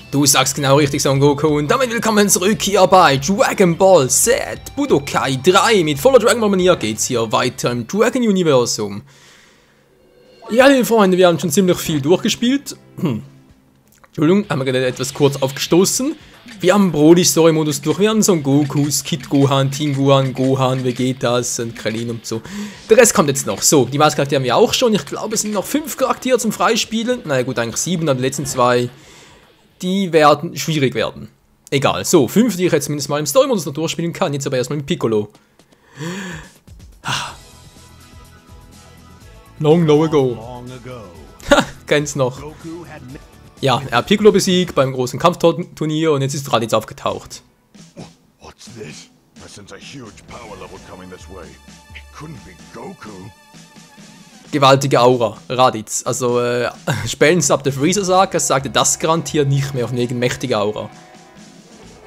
Du sagst genau richtig, Son Goku, und damit willkommen zurück hier bei Dragon Ball Z Budokai 3. Mit voller Dragon Ball Manier geht's hier weiter im Dragon Universum. Ja, liebe Freunde, wir haben schon ziemlich viel durchgespielt. Entschuldigung, haben wir gerade etwas kurz aufgestoßen. Wir haben Broly-Story-Modus durch, wir haben Son Gokus, Kid Gohan, Team Gohan, Gohan, Vegetas und Krillin und so. Der Rest kommt jetzt noch. So, die Charaktere haben wir auch schon. Ich glaube, es sind noch 5 Charaktere zum Freispielen. Naja gut, eigentlich 7, aber die letzten 2... die werden schwierig werden. Egal. So, 5, die ich jetzt zumindest mal im Story-Modus noch durchspielen kann. Jetzt aber erstmal mit Piccolo. Long ago. Ha, kenn's noch. Ja, er hat Piccolo besiegt beim großen Kampfturnier und jetzt ist Raditz aufgetaucht. What's this? I sense a huge power level coming this way. It couldn't be Goku. Gewaltige Aura, Raditz. Also, spätestens ab der Freezer-Saga sagte das garantiert nicht mehr auf eine mächtige Aura.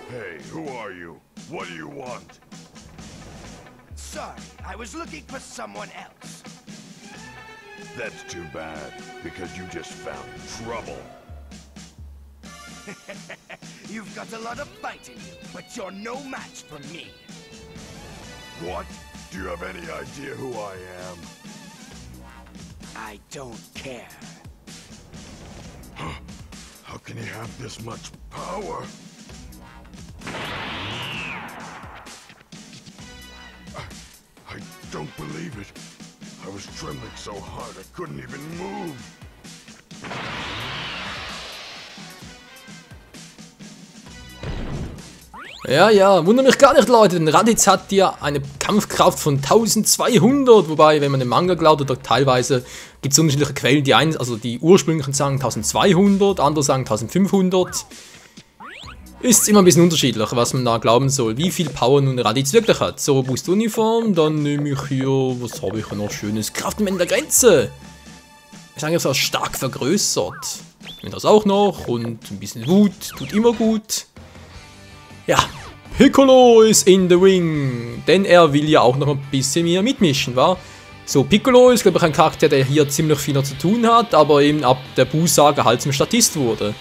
Hey, who are you? What do you want? Sorry, I was looking for someone else. That's too bad, because you just found trouble. You've got a lot of fight in you, but you're no match for me. What? Do you have any idea who I am? I don't care. How can he have this much power? I don't believe it. I was trembling so hard I couldn't even move. Ja, wundert mich gar nicht, Leute, denn Raditz hat ja eine Kampfkraft von 1200, wobei, wenn man den Manga glaubt, oder teilweise gibt es unterschiedliche Quellen, die ursprünglichen sagen 1200, andere sagen 1500. Ist immer ein bisschen unterschiedlich, was man da glauben soll, wie viel Power nun Raditz wirklich hat. So, Boost-Uniform, dann nehme ich hier, was habe ich noch schönes? Kraftmoment der Grenze! Ist eigentlich so stark vergrößert. Nehme das auch noch und ein bisschen Wut, tut immer gut. Ja, Piccolo ist in the ring, denn er will ja auch noch ein bisschen mehr mitmischen, wa? So, Piccolo ist, glaube ich, ein Charakter, der hier ziemlich viel noch zu tun hat, aber eben ab der Buu-Saga halt zum Statist wurde.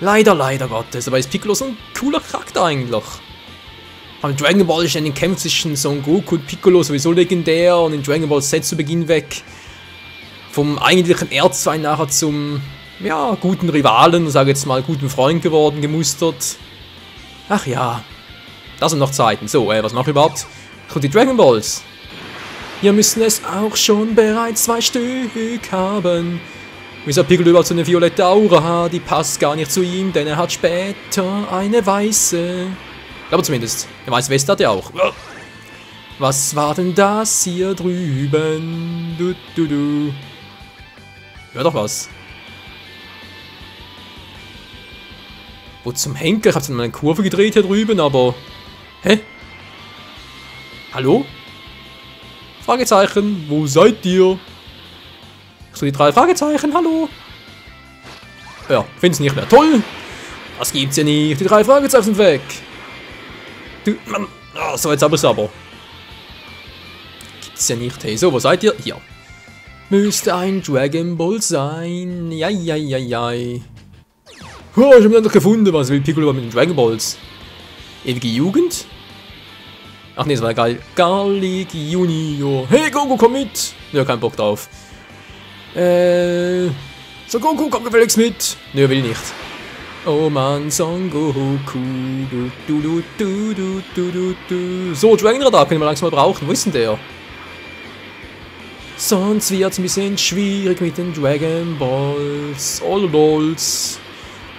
Leider Gottes, aber ist Piccolo so ein cooler Charakter eigentlich. Aber in Dragon Ball ist in den Kämpfen zwischen Son Goku und Piccolo sowieso legendär und in Dragon Ball Z zu Beginn weg. Vom eigentlichen Erzfeind nachher zum, ja, guten Rivalen, sage jetzt mal, guten Freund geworden, gemustert. Ach ja, das sind noch Zeiten. So, was mache ich überhaupt? Und die Dragon Balls. Hier müssen es auch schon bereits 2 Stück haben. Wieso Piccolo überhaupt so eine violette Aura hat, die passt gar nicht zu ihm, denn er hat später eine weiße. Aber zumindest, eine weiße Weste hat er auch. Was war denn das hier drüben? Hör doch was. Wo zum Henker? Ich hab's in meine Kurve gedreht hier drüben, aber... Hä? Hallo? Fragezeichen, wo seid ihr? So, die 3 Fragezeichen, hallo? Ja, find's nicht mehr. Toll! Das gibt's ja nicht. Die 3 Fragezeichen sind weg. Du, Mann. Oh, so, jetzt aber. Gibt's ja nicht. Hey, so, wo seid ihr? Hier. Müsste ein Dragon Ball sein. Ja. Oh, ich hab ihn endlich gefunden. Was will Piccolo mit den Dragon Balls? Ewige Jugend? Ach nee, das war geil. Garlic Junior. Hey Goku, komm mit! Ja, kein Bock drauf. So Goku, komm gefälligst mit! Nö, will nicht. Oh Mann, Son Goku. So, Dragon Radar können wir langsam mal brauchen. Wo ist denn der? Sonst wird's ein bisschen schwierig mit den Dragon Balls. Balls.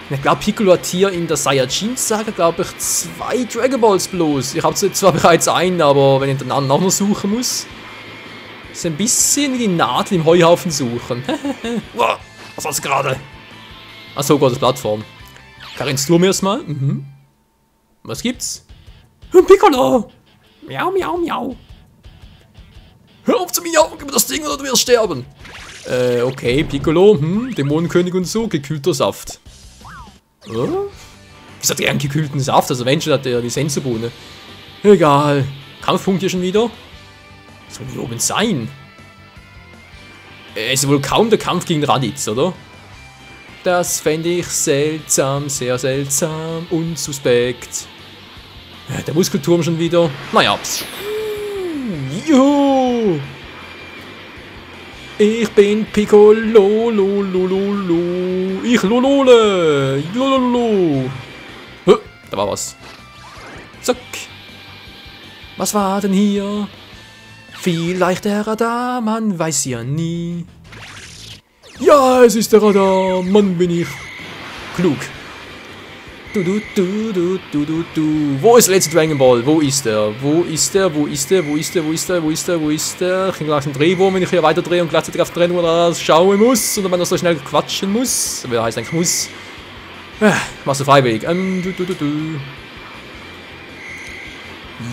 Ich glaube, Piccolo hat hier in der Saiyajin-Saga, glaube ich, 2 Dragon Balls bloß. Ich habe zwar bereits einen, aber wenn ich den anderen auch noch suchen muss, ist ein bisschen wie die Nadel im Heuhaufen suchen. Wow, was war's gerade? Achso, Gottes Plattform. Karins Turm erstmal. Was gibt's? Piccolo! Miau. Hör auf zu miauen, gib mir das Ding oder du wirst sterben. Okay, Piccolo, Dämonenkönig und so, gekühlter Saft. Wieso hat er einen gekühlten Saft? Also wenn schon hat er die Sensobohne. Egal. Kampfpunkt hier schon wieder. Soll hier oben sein? Ist wohl kaum der Kampf gegen Raditz, oder? Das fände ich seltsam, sehr seltsam und suspekt. Der Muskelturm schon wieder. Naja. Juhu! Ich bin Piccolo, lolololo. Ich lolole. Lololo. Da war was. Zack. Was war denn hier? Vielleicht der Radar, man weiß ja nie. Ja, es ist der Radar, Mann, bin ich klug. Wo ist der letzte Dragon Ball? Wo ist der? Wo ist der? Wo ist der? Wo ist der? Wo ist der? Wo ist der? Wo ist der? Ich kriege gleich einen Drehwurm, wenn ich hier weiter drehe und gleichzeitig auf den Trennung schauen muss. Oder wenn er so schnell quatschen muss. Aber heißt eigentlich muss. Machst du freiwillig.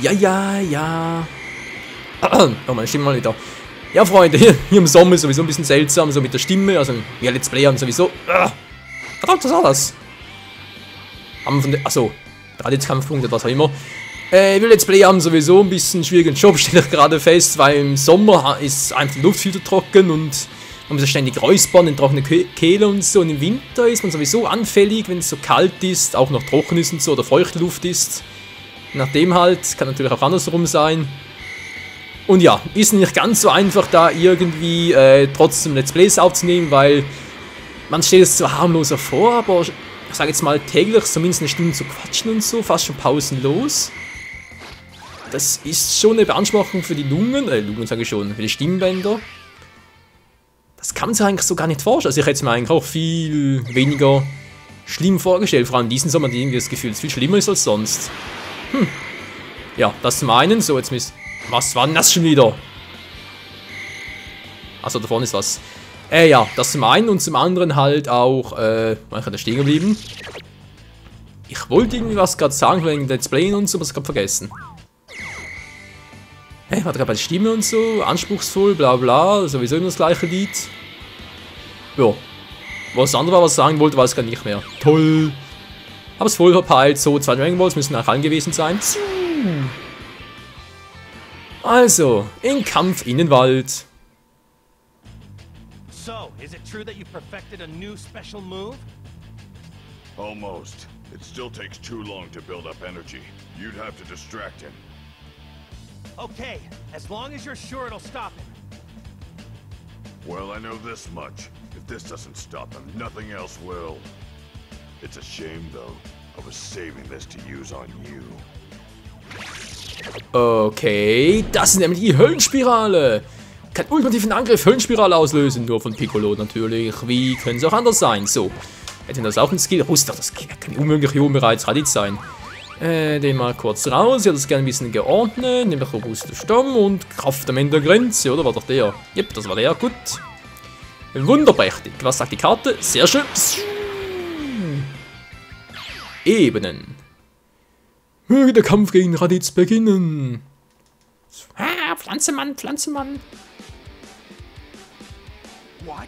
Ja, ja, ja. Oh, meine Stimme mal wieder. Ja, Freunde, hier im Sommer ist sowieso ein bisschen seltsam, so mit der Stimme. Also, wir Let's Play haben sowieso. Verdammt, was war das? Achso, Raditz-Kampfpunkt, was auch immer. Wir Let's Play haben sowieso ein bisschen schwierigen Job, stelle ich gerade fest, weil im Sommer ist einfach die Luft wieder trocken und man muss ständig räuspern, in trockene Kehle und so. Und im Winter ist man sowieso anfällig, wenn es so kalt ist, auch noch trocken ist und so, oder feuchte Luft ist. Nachdem halt, kann natürlich auch andersrum sein. Und ja, ist nicht ganz so einfach, da irgendwie trotzdem Let's Plays aufzunehmen, weil man stellt es so harmloser vor, aber ich sage jetzt mal täglich zumindest eine Stunde zu quatschen und so, fast schon pausenlos. Das ist schon eine Beanspruchung für die Lungen sage ich schon, für die Stimmbänder. Das kann man sich eigentlich so gar nicht vorstellen. Also ich hätte es mir eigentlich auch viel weniger schlimm vorgestellt, vor allem diesen Sommer, irgendwie das Gefühl, es viel schlimmer ist als sonst. Ja, das zum einen, so jetzt müsst... Was war denn das schon wieder? Achso, da vorne ist was. Ja, das zum einen und zum anderen halt auch, war ich da stehen geblieben? Ich wollte irgendwie was gerade sagen wegen Let's Play und so, was ich gerade vergessen. Hat gerade bei der Stimme und so, anspruchsvoll, bla bla, sowieso immer das gleiche Lied. Ja. Was andere war, was ich sagen wollte, weiß ich gar nicht mehr. Toll. Habe es voll verpeilt, so 2 Dragon Balls müssen nachher gewesen sein. Also, in Kampf in den Wald. So, is it true that you perfected a new special move? Almost. It still takes too long to build up energy. You'd have to distract him. Okay, as long as you're sure it'll stop him. Well, I know this much. If this doesn't stop him, nothing else will. It's a shame, though. I was saving this to use on you. Okay, das ist nämlich die Höllenspirale. Kann ultimativen Angriff Höllenspirale auslösen, nur von Piccolo natürlich. Wie können es auch anders sein? So, hätte das auch ein Skill? Doch, das kann unmöglich hier bereits Raditz sein. Den mal kurz raus. Ich hätte das gerne ein bisschen geordnet. Nämlich robuster Stamm und Kraft am Ende der Grenze, oder war doch der? Jep, das war der, gut. Wunderprächtig. Was sagt die Karte? Sehr schön. Ebenen. Möge der Kampf gegen Raditz beginnen. Pflanzenmann, Pflanzenmann. What?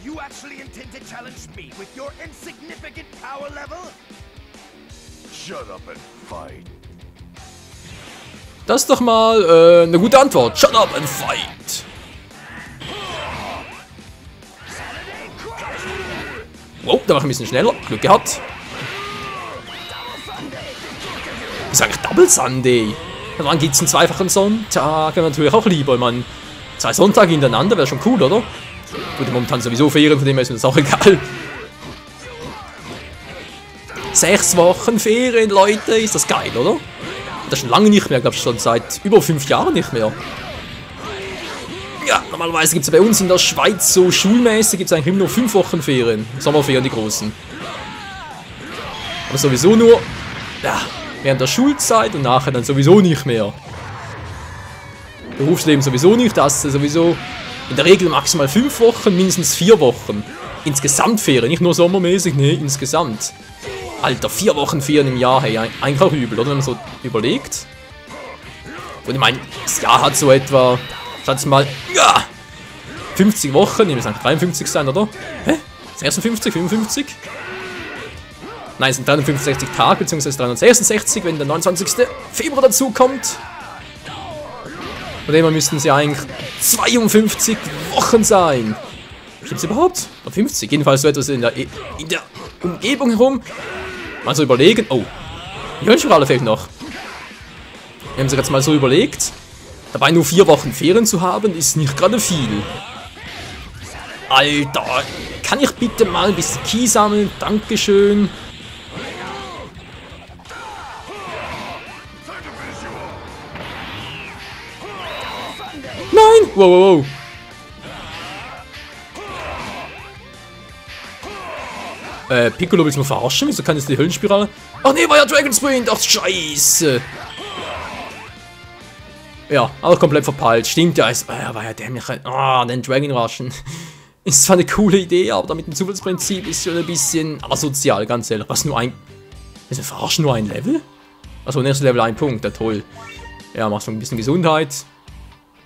You actually intend to challenge me with your insignificant power level? Shut up and fight. Das ist doch mal eine gute Antwort. Shut up and fight. Wow, da war ich ein bisschen schneller. Glück gehabt. Ich sage Double Sunday. Wann gibt es einen zweifachen Sonntag? Natürlich auch lieber. Ich meine, 2 Sonntage hintereinander wäre schon cool, oder? Gut, momentan sowieso Ferien, von dem her ist mir das auch egal. 6 Wochen Ferien, Leute, ist das geil, oder? Das schon lange nicht mehr, glaube ich, schon seit über 5 Jahren nicht mehr. Ja, normalerweise gibt es bei uns in der Schweiz so schulmäßig, gibt es eigentlich immer nur 5 Wochen Ferien. Sommerferien, die großen. Aber sowieso nur, ja, während der Schulzeit und nachher dann sowieso nicht mehr. Berufsleben sowieso nicht, das ist sowieso in der Regel maximal 5 Wochen, mindestens 4 Wochen. Insgesamt Ferien, nicht nur sommermäßig, nee, insgesamt. Alter, 4 Wochen Ferien im Jahr, hey, eigentlich auch übel, oder? Wenn man so überlegt. Und ich meine, das Jahr hat so etwa, schätze mal, ja, 50 Wochen, ich muss eigentlich 53 sein, oder? Hä? 56, 55? Nein, es sind 365 Tage, beziehungsweise 366, wenn der 29. Februar dazu kommt. Von dem her müssten sie eigentlich 52 Wochen sein. Stimmt's überhaupt? 50, jedenfalls so etwas in der Umgebung herum. Mal so überlegen. Oh, die Höllenspirale fehlt noch. Wir haben sich jetzt mal so überlegt. Dabei nur 4 Wochen Ferien zu haben, ist nicht gerade viel. Alter, kann ich bitte mal ein bisschen Ki sammeln? Dankeschön. Nein! Wow, wow, wow. Piccolo, willst du mich verarschen? Wieso kann jetzt die Höllenspirale? Ach nee, war ja Dragon Sprint! Ach, scheiße! Ja, aber komplett verpeilt. Stimmt ja, war ja dämlich. Den Dragon Rushen. Ist zwar eine coole Idee, aber damit ein Zufallsprinzip ist schon ein bisschen asozial, ganz ehrlich. Was, nur ein... Wir verarschen nur ein Level? Achso, nächstes Level 1 Punkt, ja toll. Ja, machst du ein bisschen Gesundheit.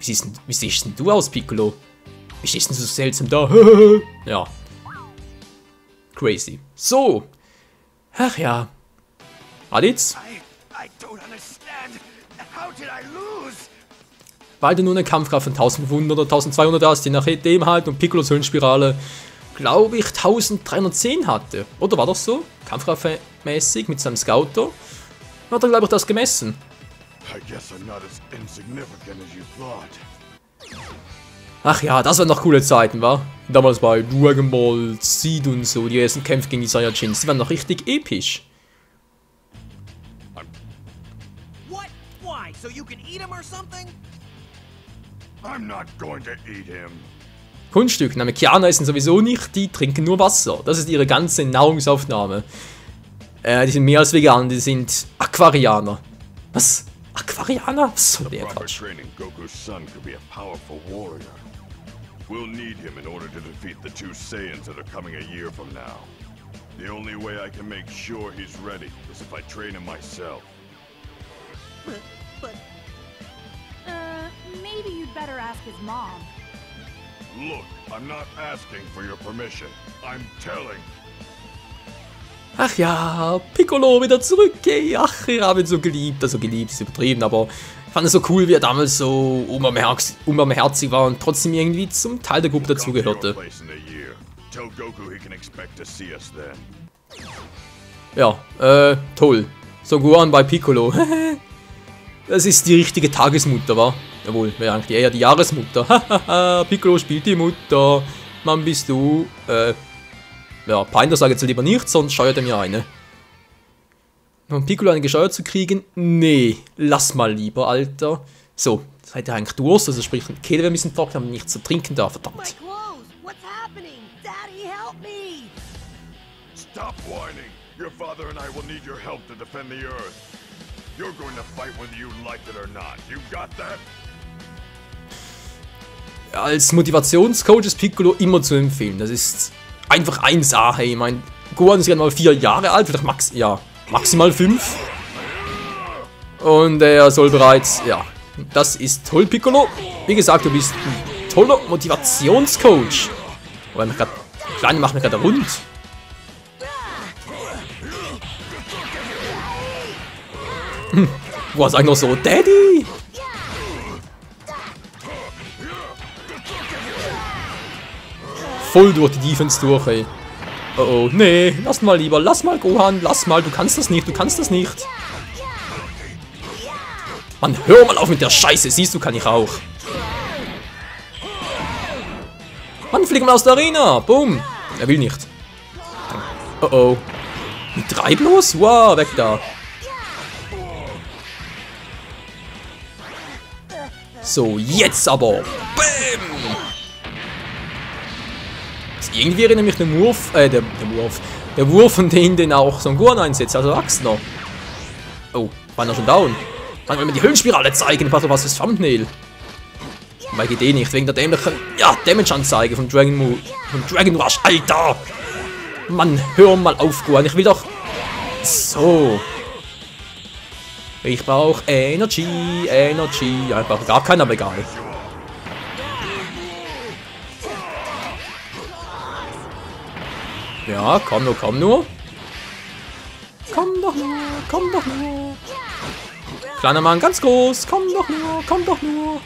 Wie siehst denn du aus, Piccolo? Wie stehst denn so seltsam da? Ja. Crazy. So. Ach ja. Raditz? I don't understand. How did I lose? Weil du nur eine Kampfkraft von 1500 oder 1200 hast, je nachdem halt, und Piccolos Höllenspirale, glaube ich, 1310 hatte. Oder war das so? Kampfkraftmäßig mit seinem Scouter. Hat er, glaube ich, das gemessen. Ach ja, das waren noch coole Zeiten, wa? Damals bei Dragon Ball Z und so, die ersten Kämpfe gegen die Saiyajins, die waren noch richtig episch. What? Why? So you can eat him or something? I'm not going to eat him. Kunststück, Namekianer essen sowieso nicht, die trinken nur Wasser. Das ist ihre ganze Nahrungsaufnahme. Die sind mehr als vegan, die sind Aquarianer. Was? Aquarianer? Was soll der Quatsch? We'll need him in order to defeat the 2 Saiyans that are coming a year from now. The only way I can make sure he's ready is if I train him myself. But... Maybe you'd better ask his mom. Look, I'm not asking for your permission. I'm telling. Ach ja, Piccolo wieder zurück, ey. Ach, ich habe ihn so geliebt. Also geliebt ist übertrieben, aber ich fand es so cool, wie er damals so unbarmherzig war und trotzdem irgendwie zum Teil der Gruppe dazugehörte. Ja, toll. So Gohan bei Piccolo. Das ist die richtige Tagesmutter, wa? Jawohl, wäre eigentlich eher die Jahresmutter. Hahaha, Piccolo spielt die Mutter. Mann, bist du. Ja, Pinder sage jetzt lieber nichts, sonst scheuert er mir eine. Um Piccolo eine gescheuert zu kriegen? Nee, lass mal lieber, Alter. So, seid ihr eigentlich Durst? Also sprich, Kehle wäre ein bisschen trocken, aber nichts zu trinken da, verdammt. My clothes! What's happening? Daddy, help me! Stop whining. Your father and I will need your help to defend the Earth. You're going to fight whether you like it or not. You got that? Als Motivationscoach ist Piccolo immer zu empfehlen. Das ist einfach 1A, hey. Ich mein, Gohan ist gerade mal 4 Jahre alt, vielleicht maximal 5. Und er soll bereits, ja, das ist toll, Piccolo. Wie gesagt, du bist ein toller Motivationscoach. Aber der Kleine macht mich gerade rund. Boah, sag noch so, Daddy! Voll durch die Defense durch, ey. Oh oh, nee, lass mal lieber, lass mal, Gohan, lass mal, du kannst das nicht, du kannst das nicht. Mann, hör mal auf mit der Scheiße, siehst du, kann ich auch. Mann, flieg mal aus der Arena, boom. Er will nicht. Oh oh. Mit 3 bloß? Wow, weg da. So, jetzt aber. Bam! Irgendwie erinnert mich der Wurf von denen, den auch Son Gohan einsetzt, also Axner. Oh, war er schon down? Dann wollen wir die Höllenspirale zeigen, was fürs Thumbnail. Weil geht eh nicht, wegen der dämlichen, ja, Damage-Anzeige von Dragon Rush, Alter! Mann, hör mal auf, Gohan, ich will doch... So. Ich brauche Energy. Ja, ich brauche gar keinen, aber egal. Ja, komm nur. Komm doch nur. Kleiner Mann, ganz groß. Komm doch nur.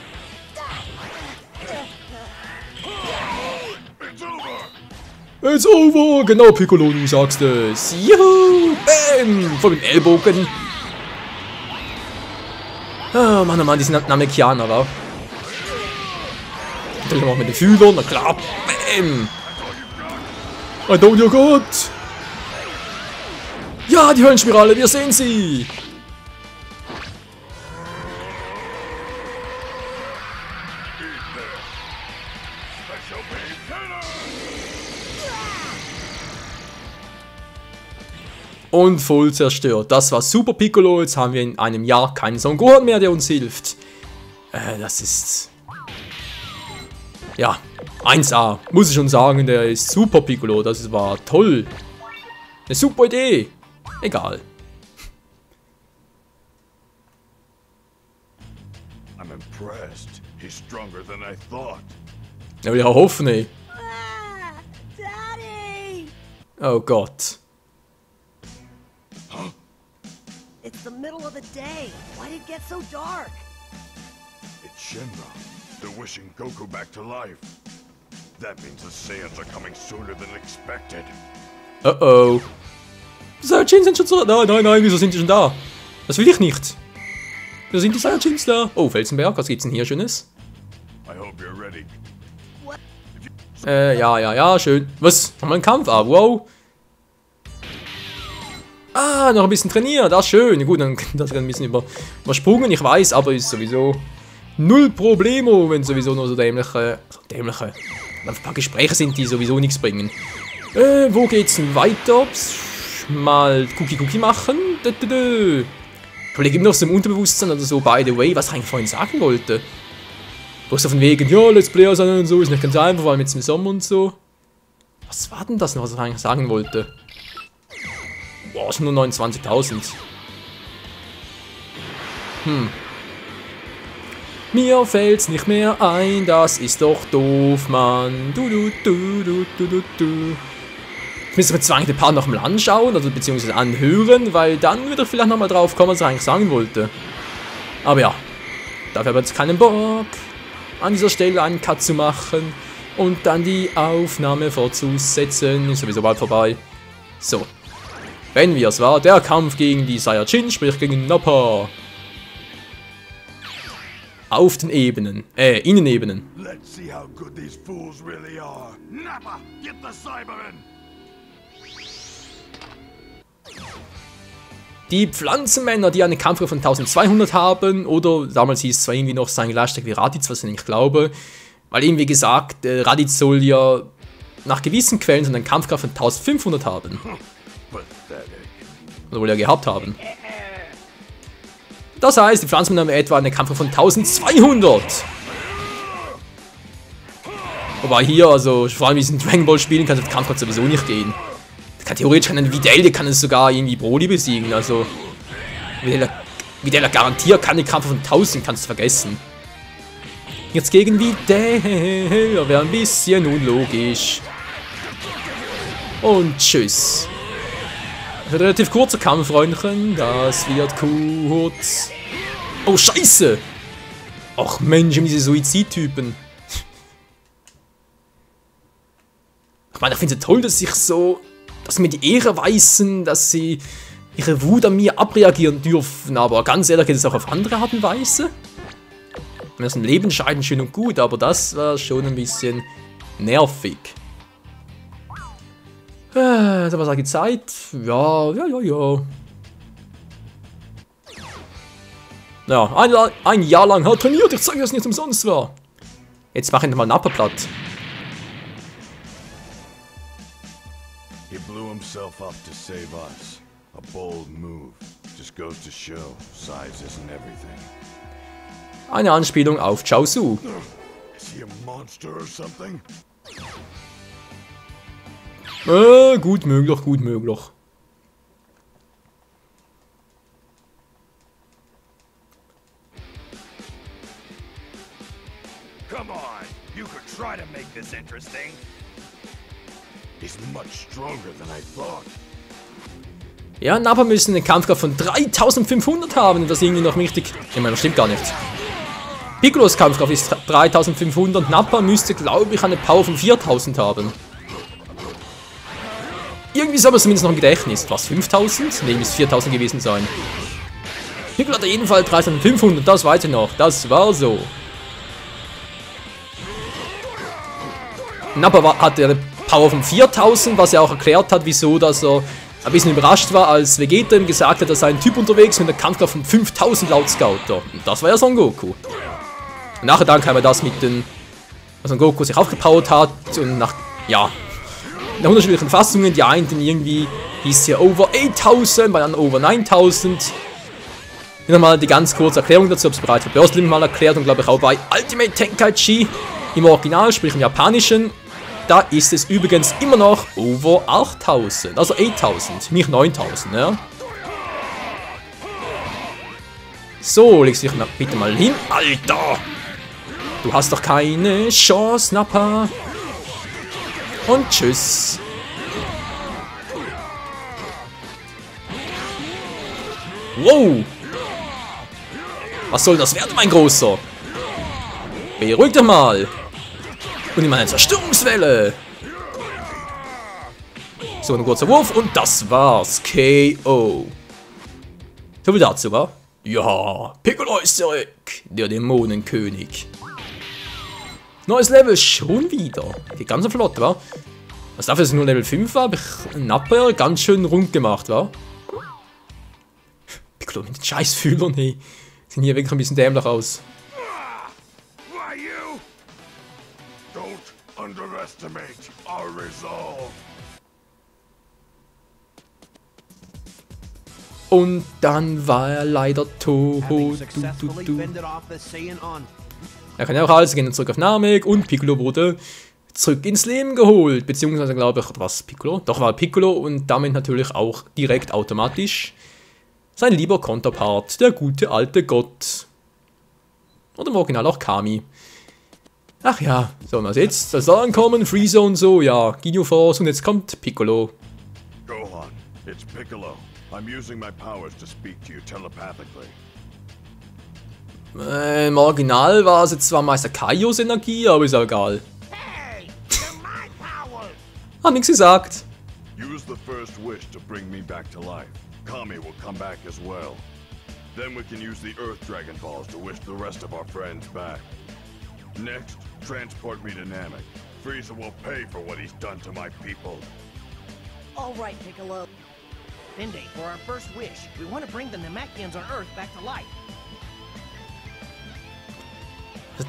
It's over! Genau, Piccolo, du sagst es. Juhu! Bam! Voll mit dem Ellbogen. Oh Mann, die sind Namekianer, wa? Natürlich auch mit den Fühlern, na klar. Bam! I don't your God! Ja, die Höllenspirale, wir sehen sie! Und voll zerstört. Das war Super Piccolo. Jetzt haben wir in einem Jahr keinen Son Gohan mehr, der uns hilft. Das ist... Ja, 1A. Muss ich schon sagen, der ist Super Piccolo. Das war toll. Eine super Idee. Egal. I'm impressed. He's stronger than I thought. Ja, will ich auch hoffen, ey. Ah, Daddy! Oh Gott. It's the middle of the day. Why did it get so dark? It's Shenron. They're wishing Goku back to life. That means the Saiyans are coming sooner than expected. Oh. Die Saiyajins sind schon so... Nein, wieso sind die schon da? Das will ich nicht. Wieso sind die Saiyajins da? Oh, Felsenberg, was gibt's denn hier Schönes? I hope you're ready. Ja, schön. Was? Haben wir einen Kampf? Ah, wow. Ah, noch ein bisschen trainiert. Das ist schön. Gut, dann das ein bisschen übersprungen, ich weiß, aber ist sowieso null Problemo, wenn sowieso nur so dämliche... Ein paar Gespräche sind, die sowieso nichts bringen. Wo geht's denn weiter? Mal Cookie machen. Ich überlege immer noch so im Unterbewusstsein oder so, by the way, was ich eigentlich vorhin sagen wollte. Wo ist auf den Wegen, ja, Let's Player sein und so, ist nicht ganz einfach, weil mit dem Sommer und so. Was war denn das noch, was ich eigentlich sagen wollte? Boah, ist nur 29.000. Mir fällt's nicht mehr ein, das ist doch doof, Mann. Du. Ich müsste mir zwar eigentlich den Part nochmal anschauen, also beziehungsweise anhören, weil dann würde ich vielleicht nochmal drauf kommen, was ich eigentlich sagen wollte. Aber ja, dafür habe ich jetzt keinen Bock, an dieser Stelle einen Cut zu machen und dann die Aufnahme fortzusetzen. Ist sowieso bald vorbei. So. Wenn wir es war, der Kampf gegen die Saiyajin, sprich gegen Nappa. Auf den Ebenen, Innenebenen. Let's see how good these fools really are. Nappa, get the Cyberin! Die Pflanzenmänner, die eine Kampfkraft von 1200 haben, oder damals hieß es zwar irgendwie noch sein Gleichstück wie Raditz, was ich nicht glaube, weil eben wie gesagt, Raditz soll ja nach gewissen Quellen so eine Kampfkraft von 1500 haben. Oder wohl ja gehabt haben. Das heißt, die Pflanzenmänner haben etwa eine Kampfkraft von 1200. Wobei hier, also vor allem in diesen Dragon Ball Spielen, kann das Kampfkraft sowieso nicht gehen. Theoretisch kann ein Videl, der kann es sogar irgendwie Broly besiegen, also Videl garantiert kann die Kampf von 1000, kannst du vergessen. Jetzt gegen Videl, wäre ein bisschen unlogisch. Und tschüss. Das wird ein relativ kurzer Kampf, Freundchen, das wird kurz. Oh, scheiße! Ach Mensch, diese Suizidtypen. Ich meine, ich finde es toll, dass sie mir die Ehre weisen, dass sie ihre Wut an mir abreagieren dürfen, aber ganz ehrlich geht es auch auf andere Art und Weise. Wenn das ein Leben scheiden, schön und gut, aber das war schon ein bisschen nervig. Da war die Zeit. Ja. Ja, ein Jahr lang hat trainiert, ich sage, dass es nicht umsonst war. Jetzt mach ich mal Nappa platt. He blew himself up to save us. A bold move. Just goes to show, size isn't everything. Eine Anspielung auf Chaozu. Is he a monster or something? Gut möglich. Come on, you could try to make this interesting. He's much stronger than I thought. Ja, Nappa müssen eine Kampfkraft von 3500 haben, das ist irgendwie noch wichtig. Ich meine, das stimmt gar nicht. Piccolos Kampfkraft ist 3500, Nappa müsste, glaube ich, eine Power von 4000 haben. Irgendwie soll man zumindest noch im Gedächtnis. Was, 5000? Ne, müsste 4000 gewesen sein. Piccolo hatte jedenfalls 3500, das weiß ich noch. Das war so. Nappa hatte eine Power von 4000, was er auch erklärt hat, wieso, dass er ein bisschen überrascht war, als Vegeta ihm gesagt hat, dass sei ein Typ unterwegs mit einer Kampfkraft von 5000 laut Scouter. Und das war ja Son Goku. Und nachher dann kam er das mit den, was Son Goku sich aufgepowert hat und nach, ja, in unterschiedlichen Fassungen, die einen irgendwie hieß hier Over 8000, bei anderen Over 9000. Hier nochmal die ganz kurze Erklärung dazu, habe es bereits für Burstlim mal erklärt und glaube ich auch bei Ultimate Tenkaichi im Original, sprich im Japanischen. Da ist es übrigens immer noch over 8000, also 8000, nicht 9000, ja. So, legst du dich bitte mal hin. Alter! Du hast doch keine Chance, Nappa. Und tschüss. Wow! Was soll das werden, mein Großer? Beruhig dich mal. Und immer eine Zerstörungswelle. So, ein kurzer Wurf und das war's. KO. So viel dazu, wa? Ja, Piccolo ist zurück. Der Dämonenkönig. Neues Level schon wieder. Geht ganz flott, wa? Was dafür, dass es nur Level 5 war, habe ich Nappa ganz schön rund gemacht, wa? Piccolo mit den Scheißfühlern, hey. Sehen hier wirklich ein bisschen dämlich aus. Why you? Don't underestimate our resolve. Und dann war er leider tot. Er kann ja auch alles gehen zurück auf Namek und Piccolo wurde zurück ins Leben geholt. Beziehungsweise glaube ich, was Piccolo? Doch war Piccolo und damit natürlich auch direkt automatisch sein lieber Konterpart, der gute alte Gott. Oder im Original auch Kami. Ach ja, so und was jetzt? Da sollen kommen Freezer und so, ja, Ginyu Force und jetzt kommt Piccolo. Gohan, it's Piccolo. I'm using my powers to speak to you telepathically. Im Original war es jetzt zwar Meister Kaios Energie, aber ist auch egal. Hey, they're my powers! Hat nichts gesagt. Use the first wish to bring me back to life. Kami will come back as well. Then we can use the Earth Dragon Balls to wish the rest of our friends back. Next, transport me to Namek. Frieza will pay for what he's done to my people. All right, Piccolo. Dende, for our first wish, we want to bring the Namekians on Earth back to life.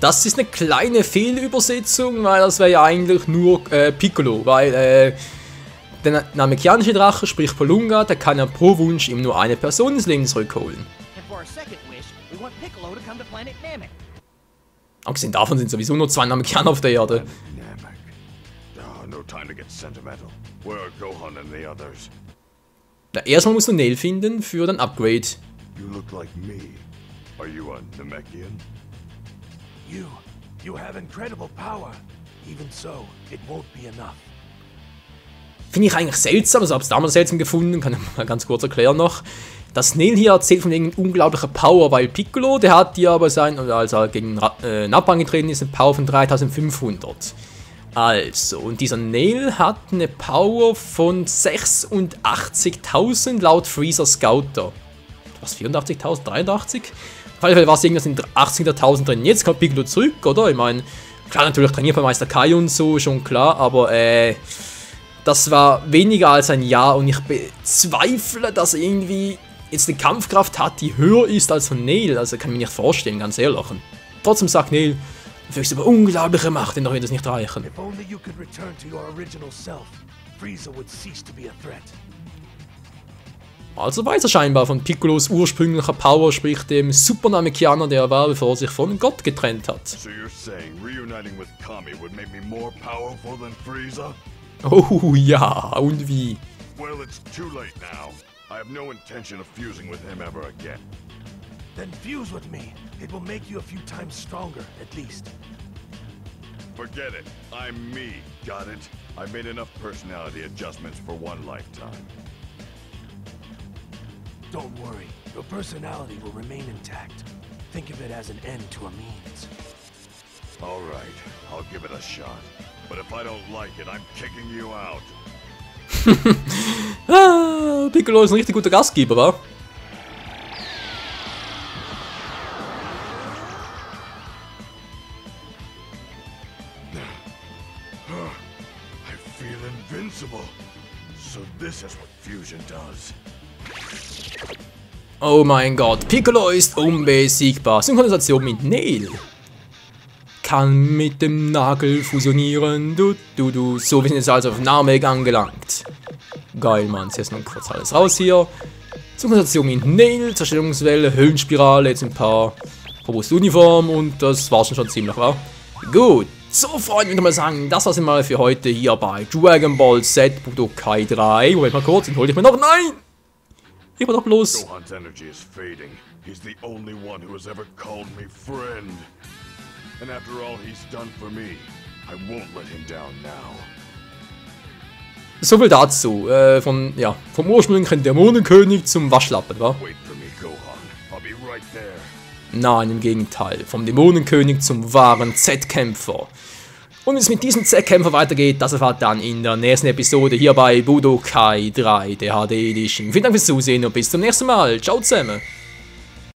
Das ist eine kleine Fehlübersetzung, weil das wäre ja eigentlich nur Piccolo, weil der namekianische Drache, sprich Polunga, der kann ja pro Wunsch ihm nur eine Person ins Leben zurückholen. And for our second wish, we want Piccolo to come to planet Namek. Abgesehen davon sind sowieso nur 2 Namekianer auf der Erde. Namek. Oh, no time to get sentimental. Where are Gohan and the others? Na, erstmal musst du Nail finden für dein Upgrade. You look like me. Are you a Namekian? You have incredible power. Even so, it won't be enough. Finde ich eigentlich seltsam, also habe es damals seltsam gefunden, kann ich mal ganz kurz erklären noch. Das Nail hier erzählt von wegen unglaublicher Power, weil Piccolo, der hat ja aber als er gegen Nappa angetreten ist, eine Power von 3500. Also, und dieser Nail hat eine Power von 86.000 laut Freezer Scouter. Was, 84.000, 83? Auf jeden Fall war es irgendwas in 80.000 drin. Jetzt kommt Piccolo zurück, oder? Ich meine, klar, natürlich trainiert bei Meister Kai und so, schon klar, aber das war weniger als ein Jahr und ich bezweifle, dass er irgendwie jetzt eine Kampfkraft hat, die höher ist als von Nail. Also kann ich mir nicht vorstellen, ganz ehrlich. Und trotzdem sagt Nail, du fühlst aber unglaubliche Macht, denn doch wird es nicht reichen. If only you could return to your original self, Frieza would cease to be a threat. Also weiß er scheinbar von Piccolos ursprünglicher Power, sprich dem Super Namekianer, der er war, bevor er sich von Gott getrennt hat. So you're saying reuniting with Kami would make me more powerful than Frieza? Oh ja, und wie? Well, it's too late now. I have no intention of fusing with him ever again. Then fuse with me. It will make you a few times stronger, at least. Forget it. I'm me. Got it? I made enough personality adjustments for one lifetime. Don't worry. Your personality will remain intact. Think of it as an end to a means. All right, I'll give it a shot. But if I don't like it, I'm kicking you out. Piccolo ist ein richtig guter Gastgeber, wa? I feel invincible. So this is what fusion does. Oh mein Gott, Piccolo ist unbesiegbar. Synchronisation mit Nail. Kann mit dem Nagel fusionieren. So, wir sind jetzt also auf Namek angelangt. Geil, Mann. Jetzt noch kurz alles raus hier. Synchronisation mit Nail, Zerstörungswelle, Höhlenspirale, jetzt ein paar robuste Uniformen und das war's schon ziemlich, wa? Gut. So, Freunde, ich würde mal sagen, das war's mal für heute hier bei Dragon Ball Z Budokai 3. Moment mal kurz, den hol ich mir noch. Nein! Ich war doch bloß. Gohan's energy is fading. He's the only one who has ever called me friend. And after all he's done for me, I won't let him down now. So viel dazu. Vom ursprünglichen Dämonenkönig zum Waschlappen, wa? Wait for me, Gohan. I'll be right there. Nein, im Gegenteil. Vom Dämonenkönig zum wahren Z-Kämpfer. Und wie es mit diesem Z-Kämpfer weitergeht, das erfahrt dann in der nächsten Episode hier bei Budokai 3, der HD Edition. Vielen Dank fürs Zusehen und bis zum nächsten Mal. Ciao zusammen.